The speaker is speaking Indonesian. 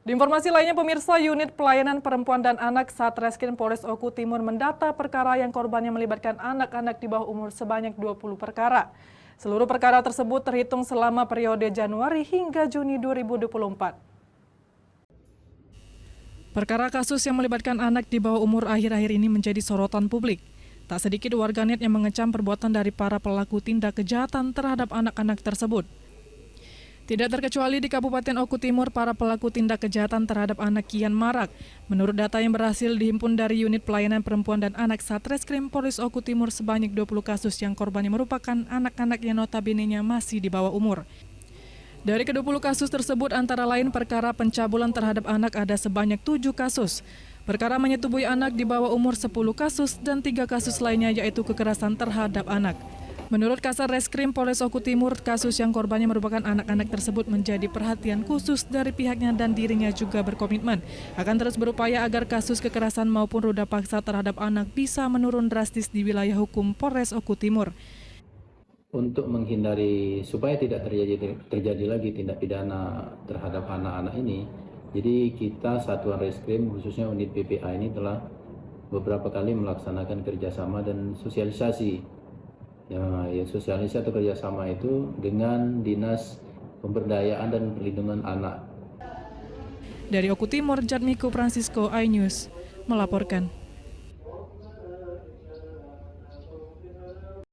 Di informasi lainnya, pemirsa, unit pelayanan perempuan dan anak Satreskrim Polres Oku Timur mendata perkara yang korbannya melibatkan anak-anak di bawah umur sebanyak 20 perkara. Seluruh perkara tersebut terhitung selama periode Januari hingga Juni 2024. Perkara kasus yang melibatkan anak di bawah umur akhir-akhir ini menjadi sorotan publik. Tak sedikit warganet yang mengecam perbuatan dari para pelaku tindak kejahatan terhadap anak-anak tersebut. Tidak terkecuali di Kabupaten Oku Timur, para pelaku tindak kejahatan terhadap anak kian marak. Menurut data yang berhasil dihimpun dari unit pelayanan perempuan dan anak Satreskrim Polres Oku Timur, sebanyak 20 kasus yang korbannya merupakan anak-anak yang notabene-nya masih di bawah umur. Dari ke-20 kasus tersebut, antara lain perkara pencabulan terhadap anak ada sebanyak 7 kasus. Perkara menyetubui anak di bawah umur 10 kasus dan 3 kasus lainnya yaitu kekerasan terhadap anak. Menurut Kasat Reskrim Polres Oku Timur, kasus yang korbannya merupakan anak-anak tersebut menjadi perhatian khusus dari pihaknya dan dirinya juga berkomitmen akan terus berupaya agar kasus kekerasan maupun ruda paksa terhadap anak bisa menurun drastis di wilayah hukum Polres Oku Timur. Untuk menghindari supaya tidak terjadi lagi tindak pidana terhadap anak-anak ini, jadi kita Satuan Reskrim khususnya unit PPA ini telah beberapa kali melaksanakan kerjasama dan sosialisasi. Ya, sosialisasi atau kerjasama itu dengan Dinas Pemberdayaan dan Perlindungan Anak. Dari Oku Timur, Jatmiko Francisco, iNews melaporkan.